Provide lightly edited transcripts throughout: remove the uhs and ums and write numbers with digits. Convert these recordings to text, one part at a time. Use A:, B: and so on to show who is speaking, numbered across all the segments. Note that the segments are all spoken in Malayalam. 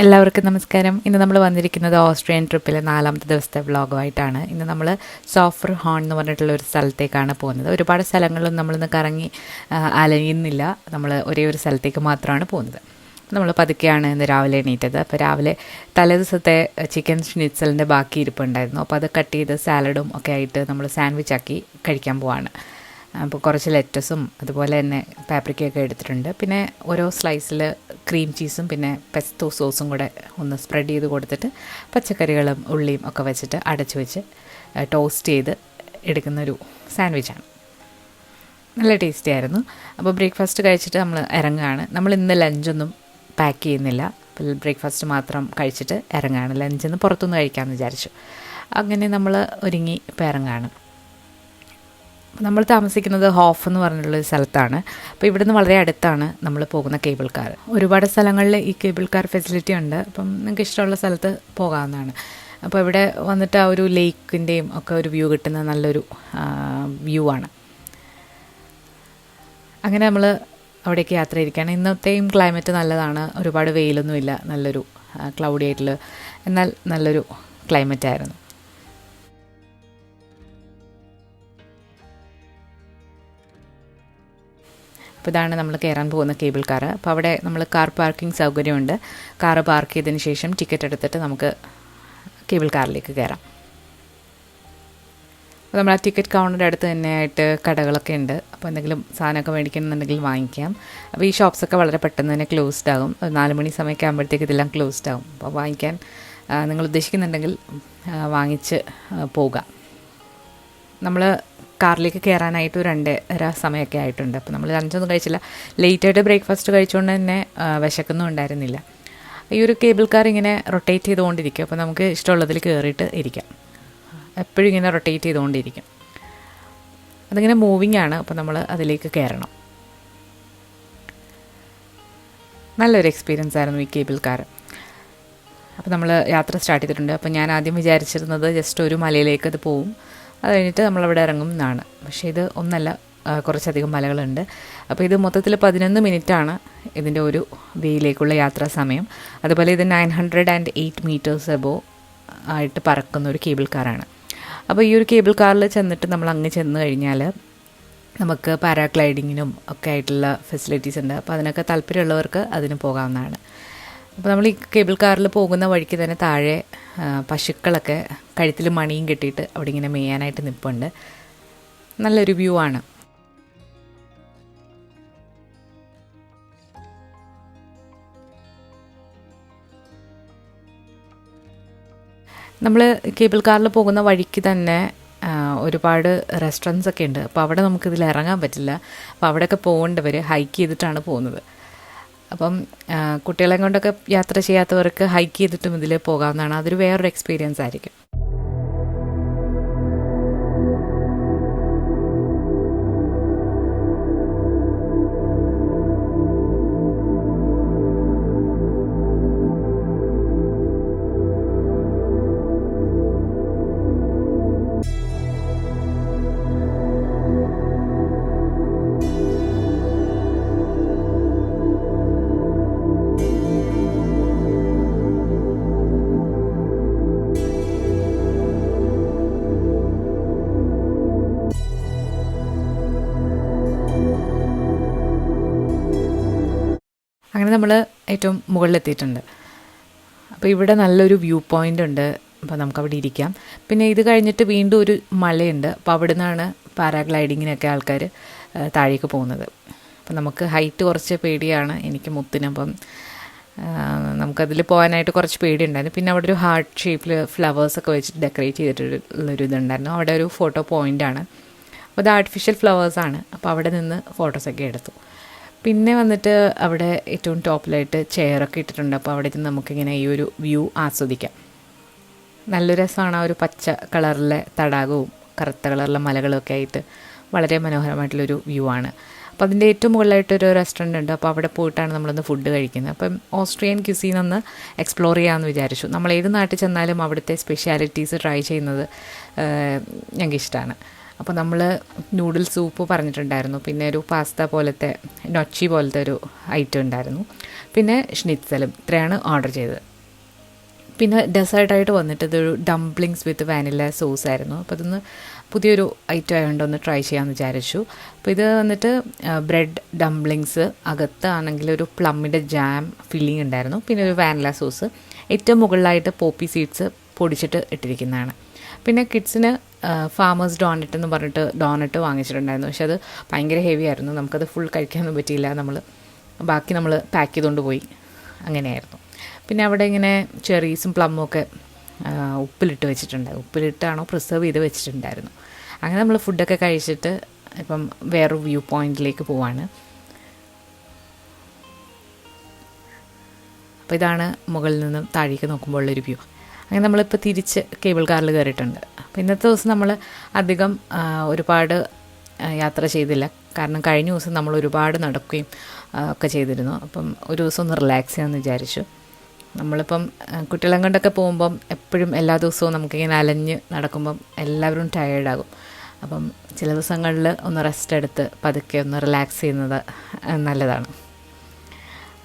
A: എല്ലാവർക്കും നമസ്കാരം. ഇന്ന് നമ്മൾ വന്നിരിക്കുന്നത് ഓസ്ട്രിയൻ ട്രിപ്പിലെ 4ാമത്തെ ദിവസത്തെ വ്ളോഗുമായിട്ടാണ്. ഇന്ന് നമ്മൾ സോഫർ ഹോൺ എന്ന് പറഞ്ഞിട്ടുള്ള ഒരു സ്ഥലത്തേക്കാണ് പോകുന്നത്. ഒരുപാട് സ്ഥലങ്ങളിലും നമ്മളിന്ന് കറങ്ങി അലയുന്നില്ല, നമ്മൾ ഒരേ ഒരു സ്ഥലത്തേക്ക് മാത്രമാണ് പോകുന്നത്. നമ്മൾ പതുക്കെയാണ് ഇന്ന് രാവിലെ എണീറ്റത്. അപ്പോൾ രാവിലെ തലേ ദിവസത്തെ ചിക്കൻ ഷ്നിറ്റ്സലിൻ്റെ ബാക്കി ഇരിപ്പുണ്ടായിരുന്നു. അപ്പോൾ അത് കട്ട് ചെയ്ത് സാലഡും ഒക്കെ ആയിട്ട് നമ്മൾ സാൻഡ്വിച്ച് ആക്കി കഴിക്കാൻ പോവാണ്. അപ്പോൾ കുറച്ച് ലെറ്റസും അതുപോലെ തന്നെ പാപ്രിക്കയൊക്കെ എടുത്തിട്ടുണ്ട്. പിന്നെ ഓരോ സ്ലൈസിൽ ക്രീം ചീസും പിന്നെ പെസ്തോ സോസും കൂടെ ഒന്ന് സ്പ്രെഡ് ചെയ്ത് കൊടുത്തിട്ട് പച്ചക്കറികളും ഉള്ളിയും ഒക്കെ വെച്ചിട്ട് അടച്ചു വെച്ച് ടോസ്റ്റ് ചെയ്ത് എടുക്കുന്നൊരു സാൻഡ്വിച്ചാണ്. നല്ല ടേസ്റ്റി ആയിരുന്നു. അപ്പോൾ ബ്രേക്ക്ഫാസ്റ്റ് കഴിച്ചിട്ട് നമ്മൾ ഇറങ്ങുകയാണ്. നമ്മൾ ഇന്ന് ലഞ്ചൊന്നും പാക്ക് ചെയ്യുന്നില്ല, അപ്പോൾ ബ്രേക്ക്ഫാസ്റ്റ് മാത്രം കഴിച്ചിട്ട് ഇറങ്ങുകയാണ്. ലഞ്ചിന്ന് പുറത്തുനിന്ന് കഴിക്കാമെന്ന് വിചാരിച്ചു. അങ്ങനെ നമ്മൾ ഒരുങ്ങി ഇപ്പോൾ ഇറങ്ങുകയാണ്. നമ്മൾ താമസിക്കുന്നത് ഹോഫ് എന്ന് പറഞ്ഞിട്ടുള്ളൊരു സ്ഥലത്താണ്. അപ്പോൾ ഇവിടുന്ന് വളരെ അടുത്താണ് നമ്മൾ പോകുന്ന കേബിൾ കാർ. ഒരുപാട് സ്ഥലങ്ങളിൽ ഈ കേബിൾ കാർ ഫെസിലിറ്റി ഉണ്ട്. അപ്പം നിങ്ങൾക്ക് ഇഷ്ടമുള്ള സ്ഥലത്ത് പോകാവുന്നതാണ്. അപ്പോൾ ഇവിടെ വന്നിട്ട് ആ ഒരു ലേക്കിൻ്റെയും ഒക്കെ ഒരു വ്യൂ കിട്ടുന്ന നല്ലൊരു വ്യൂ ആണ്. അങ്ങനെ നമ്മൾ അവിടേക്ക് യാത്ര ചെയ്തിരിക്കുകയാണ്. ഇന്നത്തെയും ക്ലൈമറ്റ് നല്ലതാണ്, ഒരുപാട് വെയിലൊന്നുമില്ല, നല്ലൊരു ക്ലൗഡി ആയിട്ടുള്ള എന്നാൽ നല്ലൊരു ക്ലൈമറ്റായിരുന്നു. അപ്പോൾ ഇതാണ് നമ്മൾ കയറാൻ പോകുന്ന കേബിൾ കാർ. അപ്പോൾ അവിടെ നമ്മൾ കാർ പാർക്കിംഗ് സൗകര്യമുണ്ട്. കാറ് പാർക്ക് ചെയ്തതിന് ശേഷം ടിക്കറ്റ് എടുത്തിട്ട് നമുക്ക് കേബിൾ കാറിലേക്ക് കയറാം. അപ്പോൾ നമ്മൾ ആ ടിക്കറ്റ് കൗണ്ടറിൻ്റെ അടുത്ത് തന്നെയായിട്ട് കടകളൊക്കെ ഉണ്ട്. അപ്പോൾ എന്തെങ്കിലും സാധനമൊക്കെ മേടിക്കണമെന്നുണ്ടെങ്കിൽ വാങ്ങിക്കാം. അപ്പോൾ ഈ ഷോപ്സൊക്കെ വളരെ പെട്ടെന്ന് തന്നെ ക്ലോസ്ഡ് ആകും. 4 മണി സമയമൊക്കെ ആകുമ്പോഴത്തേക്ക് ഇതെല്ലാം ക്ലോസ്ഡ് ആകും. അപ്പോൾ വാങ്ങിക്കാൻ നിങ്ങൾ ഉദ്ദേശിക്കുന്നുണ്ടെങ്കിൽ വാങ്ങിച്ച് പോകാം. നമ്മൾ കാറിലേക്ക് കയറാനായിട്ട് 2:30 സമയമൊക്കെ ആയിട്ടുണ്ട്. അപ്പോൾ നമ്മൾ ലഞ്ചൊന്നും കഴിച്ചില്ല. ലേറ്റായിട്ട് ബ്രേക്ക്ഫാസ്റ്റ് കഴിച്ചുകൊണ്ട് തന്നെ വിശക്കൊന്നും ഉണ്ടായിരുന്നില്ല. ഈ ഒരു കേബിൾ കാർ ഇങ്ങനെ റൊട്ടേറ്റ് ചെയ്തുകൊണ്ടിരിക്കും. അപ്പോൾ നമുക്ക് ഇഷ്ടമുള്ളതിൽ കയറിയിട്ട് ഇരിക്കാം. എപ്പോഴും ഇങ്ങനെ റൊട്ടേറ്റ് ചെയ്തുകൊണ്ടിരിക്കും. അതിങ്ങനെ മൂവിങ് ആണ്. അപ്പോൾ നമ്മൾ അതിലേക്ക് കയറണം. നല്ലൊരു എക്സ്പീരിയൻസ് ആയിരുന്നു ഈ കേബിൾ കാർ. അപ്പോൾ നമ്മൾ യാത്ര സ്റ്റാർട്ട് ചെയ്തിട്ടുണ്ട്. അപ്പോൾ ഞാൻ ആദ്യം വിചാരിച്ചിരുന്നത് ജസ്റ്റ് ഒരു മലയിലേക്ക് അത് പോവും, അത് കഴിഞ്ഞിട്ട് നമ്മളവിടെ ഇറങ്ങും എന്നാണ്. പക്ഷേ ഇത് ഒന്നല്ല, കുറച്ചധികം മലകളുണ്ട്. അപ്പോൾ ഇത് മൊത്തത്തിൽ 11 മിനിറ്റാണ് ഇതിൻ്റെ ഒരു വേയിലേക്കുള്ള യാത്രാ സമയം. അതുപോലെ ഇത് 908 മീറ്റേഴ്സ് എബോ ആയിട്ട് പറക്കുന്ന ഒരു കേബിൾ കാറാണ്. അപ്പോൾ ഈ ഒരു കേബിൾ കാറിൽ ചെന്നിട്ട് നമ്മൾ അങ്ങ് ചെന്ന് കഴിഞ്ഞാൽ നമുക്ക് പാരാഗ്ലൈഡിങ്ങിനും ഒക്കെ ആയിട്ടുള്ള ഫെസിലിറ്റീസ് ഉണ്ട്. അപ്പോൾ അതിനൊക്കെ താല്പര്യമുള്ളവർക്ക് അതിന് പോകാവുന്നതാണ്. അപ്പോൾ നമ്മൾ ഈ കേബിൾ കാറിൽ പോകുന്ന വഴിക്ക് തന്നെ താഴെ പശുക്കളൊക്കെ കഴുത്തിൽ മണിയും കെട്ടിയിട്ട് അവിടെ ഇങ്ങനെ മേയാനായിട്ട് നിൽപ്പുണ്ട്. നല്ലൊരു വ്യൂ ആണ്. നമ്മൾ കേബിൾ കാറിൽ പോകുന്ന വഴിക്ക് തന്നെ ഒരുപാട് റെസ്റ്റോറൻറ്റ്സ് ഒക്കെ ഉണ്ട്. അപ്പോൾ അവിടെ നമുക്കിതിൽ ഇറങ്ങാൻ പറ്റില്ല. അപ്പോൾ അവിടെയൊക്കെ പോകേണ്ടവർ ഹൈക്ക് ചെയ്തിട്ടാണ് പോകുന്നത്. അപ്പം കുട്ടികളെ കൊണ്ടൊക്കെ യാത്ര ചെയ്യാത്തവർക്ക് ഹൈക്ക് ചെയ്തിട്ടും ഇതിൽ പോകാവുന്നതാണ്. അതൊരു വേറൊരു എക്സ്പീരിയൻസ് ആയിരിക്കും. അങ്ങനെ നമ്മൾ ഏറ്റവും മുകളിലെത്തിയിട്ടുണ്ട്. അപ്പോൾ ഇവിടെ നല്ലൊരു വ്യൂ പോയിൻ്റ് ഉണ്ട്. അപ്പോൾ നമുക്കവിടെ ഇരിക്കാം. പിന്നെ ഇത് കഴിഞ്ഞിട്ട് വീണ്ടും ഒരു മലയുണ്ട്. അപ്പോൾ അവിടെ നിന്നാണ് പാരാഗ്ലൈഡിങ്ങിനൊക്കെ ആൾക്കാർ താഴേക്ക് പോകുന്നത്. അപ്പോൾ നമുക്ക് ഹൈറ്റ് കുറച്ച് പേടിയാണ്, എനിക്ക് മുത്തിന്. അപ്പം നമുക്കതിൽ പോകാനായിട്ട് കുറച്ച് പേടിയുണ്ടായിരുന്നു. പിന്നെ അവിടെ ഒരു ഹാർട്ട് ഷേപ്പിൽ ഫ്ലവേഴ്സൊക്കെ വെച്ചിട്ട് ഡെക്കറേറ്റ് ചെയ്തിട്ടുള്ളൊരു ഇതുണ്ടായിരുന്നു. അവിടെ ഒരു ഫോട്ടോ പോയിൻ്റാണ്. അപ്പോൾ അത് ആർട്ടിഫിഷ്യൽ ഫ്ലവേഴ്സാണ്. അപ്പോൾ അവിടെ നിന്ന് ഫോട്ടോസൊക്കെ എടുത്തു. പിന്നെ വന്നിട്ട് അവിടെ ഏറ്റവും ടോപ്പിലായിട്ട് ചെയറൊക്കെ ഇട്ടിട്ടുണ്ട്. അപ്പോൾ അവിടെ നിന്ന് നമുക്കിങ്ങനെ ഈ ഒരു വ്യൂ ആസ്വദിക്കാം. നല്ലൊരു രസമാണ്. ആ ഒരു പച്ച കളറിലെ തടാകവും കറുത്ത കളറിലെ മലകളൊക്കെ ആയിട്ട് വളരെ മനോഹരമായിട്ടുള്ളൊരു വ്യൂ ആണ്. അപ്പോൾ അതിൻ്റെ ഏറ്റവും മുകളിലായിട്ടൊരു റെസ്റ്റോറൻറ്റ് ഉണ്ട്. അപ്പോൾ അവിടെ പോയിട്ടാണ് നമ്മളൊന്ന് ഫുഡ് കഴിക്കുന്നത്. അപ്പം ഓസ്ട്രിയൻ ക്യുസീൻ ഒന്ന് എക്സ്പ്ലോർ ചെയ്യാമെന്ന് വിചാരിച്ചു. നമ്മൾ ഏത് നാട്ടിൽ ചെന്നാലും അവിടുത്തെ സ്പെഷ്യാലിറ്റീസ് ട്രൈ ചെയ്യുന്നത് ഞങ്ങൾക്ക് ഇഷ്ടമാണ്. അപ്പോൾ നമ്മൾ നൂഡിൽ സൂപ്പ് പറഞ്ഞിട്ടുണ്ടായിരുന്നു. പിന്നെ ഒരു പാസ്ത പോലത്തെ നൊച്ചി പോലത്തെ ഒരു ഐറ്റം ഉണ്ടായിരുന്നു. പിന്നെ ഷ്നിറ്റ്സലും. ഇത്രയാണ് ഓർഡർ ചെയ്തത്. പിന്നെ ഡെസേർട്ടായിട്ട് വന്നിട്ട് ഇതൊരു ഡംപ്ലിങ്സ് വിത്ത് വാനില സോസ് ആയിരുന്നു. അപ്പോൾ ഇതൊന്ന് പുതിയൊരു ഐറ്റം ആയതുകൊണ്ട് ഒന്ന് ട്രൈ ചെയ്യാമെന്ന് വിചാരിച്ചു. അപ്പോൾ ഇത് വന്നിട്ട് ബ്രെഡ് ഡംപ്ലിങ്സ്, അകത്താണെങ്കിൽ ഒരു പ്ലമ്മിൻ്റെ ജാം ഫില്ലിംഗ് ഉണ്ടായിരുന്നു, പിന്നെ ഒരു വാനില സോസ്, ഏറ്റവും മുകളിലായിട്ട് പോപ്പി സീഡ്സ് പൊടിച്ചിട്ട് ഇട്ടിരിക്കുന്നതാണ്. പിന്നെ കിഡ്സിന് ഫാമേഴ്സ് ഡോണറ്റ് എന്ന് പറഞ്ഞിട്ട് ഡോണറ്റ് വാങ്ങിച്ചിട്ടുണ്ടായിരുന്നു. പക്ഷെ അത് ഭയങ്കര ഹെവി ആയിരുന്നു, നമുക്കത് ഫുൾ കഴിക്കാനൊന്നും പറ്റിയില്ല. ബാക്കി നമ്മൾ പാക്ക് ചെയ്തുകൊണ്ട് പോയി, അങ്ങനെയായിരുന്നു. പിന്നെ അവിടെ ഇങ്ങനെ ചെറീസും പ്ലമ്മും ഒക്കെ ഉപ്പിലിട്ട് വെച്ചിട്ടുണ്ടായിരുന്നു, ഉപ്പിലിട്ടാണോ പ്രിസർവ് ചെയ്ത് വെച്ചിട്ടുണ്ടായിരുന്നു. അങ്ങനെ നമ്മൾ ഫുഡൊക്കെ കഴിച്ചിട്ട് ഇപ്പം വേറൊരു വ്യൂ പോയിൻറ്റിലേക്ക് പോവാണ്. അപ്പോൾ ഇതാണ് മുകളിൽ നിന്നും താഴേക്ക് നോക്കുമ്പോൾ ഉള്ളൊരു വ്യൂ. അങ്ങനെ നമ്മളിപ്പോൾ തിരിച്ച് കേബിൾ കാറിൽ കയറിയിട്ടുണ്ട്. അപ്പോൾ ഇന്നത്തെ ദിവസം നമ്മൾ അധികം ഒരുപാട് യാത്ര ചെയ്തില്ല, കാരണം കഴിഞ്ഞ ദിവസം നമ്മൾ ഒരുപാട് നടക്കുകയും ഒക്കെ ചെയ്തിരുന്നു. അപ്പം ഒരു ദിവസം ഒന്ന് റിലാക്സ് ചെയ്യാമെന്ന് വിചാരിച്ചു. നമ്മളിപ്പം കുട്ടികളെ കൊണ്ടൊക്കെ പോകുമ്പം എപ്പോഴും എല്ലാ ദിവസവും നമുക്കിങ്ങനെ അലഞ്ഞ് നടക്കുമ്പം എല്ലാവരും ടയേർഡാകും. അപ്പം ചില ദിവസങ്ങളിൽ ഒന്ന് റെസ്റ്റ് എടുത്ത് പതുക്കെ ഒന്ന് റിലാക്സ് ചെയ്യുന്നത് നല്ലതാണ്.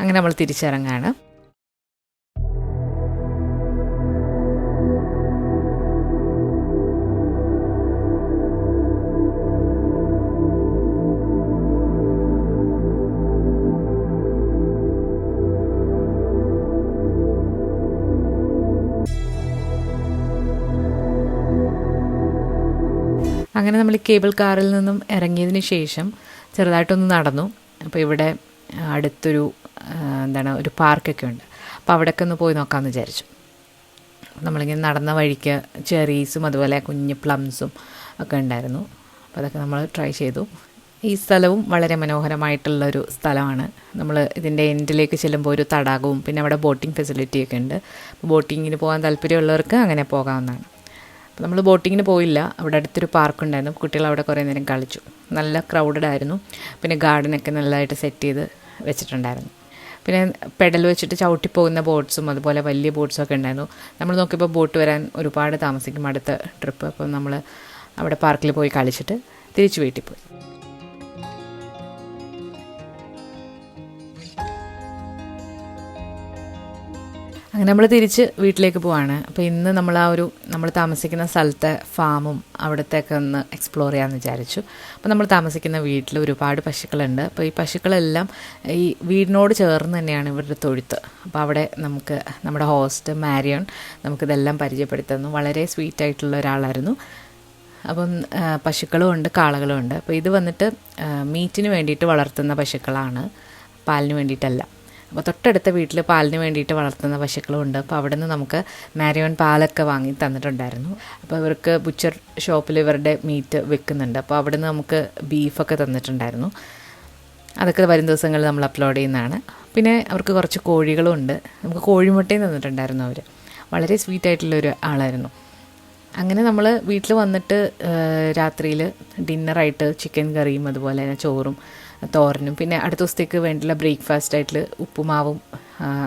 A: അങ്ങനെ നമ്മൾ തിരിച്ചിറങ്ങാണ്. അങ്ങനെ നമ്മൾ കേബിൾ കാറിൽ നിന്നും ഇറങ്ങിയതിന് ശേഷം ചെറുതായിട്ടൊന്ന് നടന്നു. അപ്പോൾ ഇവിടെ അടുത്തൊരു ഒരു പാർക്കൊക്കെ ഉണ്ട്, അപ്പോൾ അവിടെയൊക്കെ ഒന്ന് പോയി നോക്കാമെന്ന് വിചാരിച്ചു. നമ്മളിങ്ങനെ നടന്ന വഴിക്ക് ചെറീസും അതുപോലെ കുഞ്ഞ് പ്ലംസും ഒക്കെ ഉണ്ടായിരുന്നു. അപ്പോൾ അതൊക്കെ നമ്മൾ ട്രൈ ചെയ്തു. ഈ സ്ഥലവും വളരെ മനോഹരമായിട്ടുള്ളൊരു സ്ഥലമാണ്. നമ്മൾ ഇതിൻ്റെ എൻഡിലേക്ക് ചെല്ലുമ്പോൾ ഒരു തടാകവും പിന്നെ അവിടെ ബോട്ടിംഗ് ഫെസിലിറ്റിയൊക്കെ ഉണ്ട്. ബോട്ടിങ്ങിന് പോകാൻ താല്പര്യമുള്ളവർക്ക് അങ്ങനെ പോകാവുന്നതാണ്. അപ്പോൾ നമ്മൾ ബോട്ടിങ്ങിന് പോയില്ല, അവിടെ അടുത്തൊരു പാർക്കുണ്ടായിരുന്നു. കുട്ടികൾ അവിടെ കുറേ നേരം കളിച്ചു. നല്ല ക്രൗഡഡ് ആയിരുന്നു. പിന്നെ ഗാർഡനൊക്കെ നല്ലതായിട്ട് സെറ്റ് ചെയ്ത് വെച്ചിട്ടുണ്ടായിരുന്നു. പിന്നെ പെഡൽ വെച്ചിട്ട് ചവിട്ടിപ്പോകുന്ന ബോട്ട്സും അതുപോലെ വലിയ ബോട്ട്സും ഒക്കെ ഉണ്ടായിരുന്നു. നമ്മൾ നോക്കിയപ്പോൾ ബോട്ട് വരാൻ ഒരുപാട് താമസിക്കും അടുത്ത ട്രിപ്പ്. അപ്പോൾ നമ്മൾ അവിടെ പാർക്കിൽ പോയി കളിച്ചിട്ട് തിരിച്ച് വീട്ടിൽ പോയി. അങ്ങനെ നമ്മൾ തിരിച്ച് വീട്ടിലേക്ക് പോവാണ്. അപ്പോൾ ഇന്ന് നമ്മൾ താമസിക്കുന്ന സ്ഥലത്തെ ഫാമും അവിടത്തേക്ക് ഒന്ന് എക്സ്പ്ലോർ ചെയ്യാമെന്ന് വിചാരിച്ചു. അപ്പോൾ നമ്മൾ താമസിക്കുന്ന വീട്ടിൽ ഒരുപാട് പശുക്കളുണ്ട്. അപ്പോൾ ഈ പശുക്കളെല്ലാം ഈ വീടിനോട് ചേർന്ന് തന്നെയാണ് ഇവരുടെ തൊഴുത്ത്. അപ്പോൾ അവിടെ നമ്മുടെ ഹോസ്റ്റ് മാരിയോൺ നമുക്കിതെല്ലാം പരിചയപ്പെടുത്തുന്നു. വളരെ സ്വീറ്റായിട്ടുള്ള ഒരാളായിരുന്നു. അപ്പം പശുക്കളും ഉണ്ട്, കാളകളും ഉണ്ട്. അപ്പോൾ ഇത് വന്നിട്ട് മീറ്റിന് വേണ്ടിയിട്ട് വളർത്തുന്ന പശുക്കളാണ്, പാലിന് വേണ്ടിയിട്ടല്ല. അപ്പോൾ തൊട്ടടുത്ത വീട്ടിൽ പാലിന് വേണ്ടിയിട്ട് വളർത്തുന്ന പശുക്കളും ഉണ്ട്. അപ്പോൾ അവിടെ നിന്ന് നമുക്ക് മാരിയോൺ പാലൊക്കെ വാങ്ങി തന്നിട്ടുണ്ടായിരുന്നു. അപ്പോൾ ഇവർക്ക് ബുച്ചർ ഷോപ്പിൽ ഇവരുടെ മീറ്റ് വിൽക്കുന്നുണ്ട്. അപ്പോൾ അവിടെ നിന്ന് നമുക്ക് ബീഫൊക്കെ തന്നിട്ടുണ്ടായിരുന്നു. അതൊക്കെ വരും ദിവസങ്ങളിൽ നമ്മൾ അപ്ലോഡ് ചെയ്യുന്നതാണ്. പിന്നെ അവർക്ക് കുറച്ച് കോഴികളും ഉണ്ട്. നമുക്ക് കോഴിമുട്ടയും തന്നിട്ടുണ്ടായിരുന്നു അവർ. വളരെ സ്വീറ്റായിട്ടുള്ളൊരു ആളായിരുന്നു. അങ്ങനെ നമ്മൾ വീട്ടിൽ വന്നിട്ട് രാത്രിയിൽ ഡിന്നറായിട്ട് ചിക്കൻ കറിയും അതുപോലെ തന്നെ ചോറും തോരനും പിന്നെ അടുത്ത ദിവസത്തേക്ക് വേണ്ടിയുള്ള ബ്രേക്ക്ഫാസ്റ്റായിട്ട് ഉപ്പുമാവും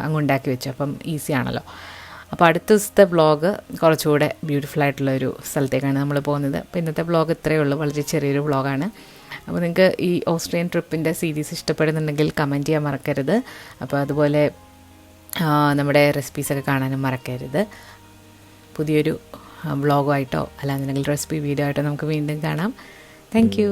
A: അങ്ങുണ്ടാക്കി വെച്ചു. അപ്പം ഈസി ആണല്ലോ. അപ്പോൾ അടുത്ത ദിവസത്തെ വ്ളോഗ് കുറച്ചുകൂടെ ബ്യൂട്ടിഫുൾ ആയിട്ടുള്ളൊരു സ്ഥലത്തേക്കാണ് നമ്മൾ പോകുന്നത്. അപ്പോൾ ഇന്നത്തെ വ്ളോഗ് ഇത്രയേ ഉള്ളൂ, വളരെ ചെറിയൊരു വ്ളോഗാണ്. അപ്പോൾ നിങ്ങൾക്ക് ഈ ഓസ്ട്രിയൻ ട്രിപ്പിൻ്റെ സീരീസ് ഇഷ്ടപ്പെടുന്നുണ്ടെങ്കിൽ കമൻറ്റ് ചെയ്യാൻ മറക്കരുത്. അപ്പോൾ അതുപോലെ നമ്മുടെ റെസിപ്പീസൊക്കെ കാണാനും മറക്കരുത്. പുതിയൊരു വ്ളോഗുമായിട്ടോ അല്ലാന്നുണ്ടെങ്കിൽ റെസിപ്പി വീഡിയോ ആയിട്ടോ നമുക്ക് വീണ്ടും കാണാം. Thank you.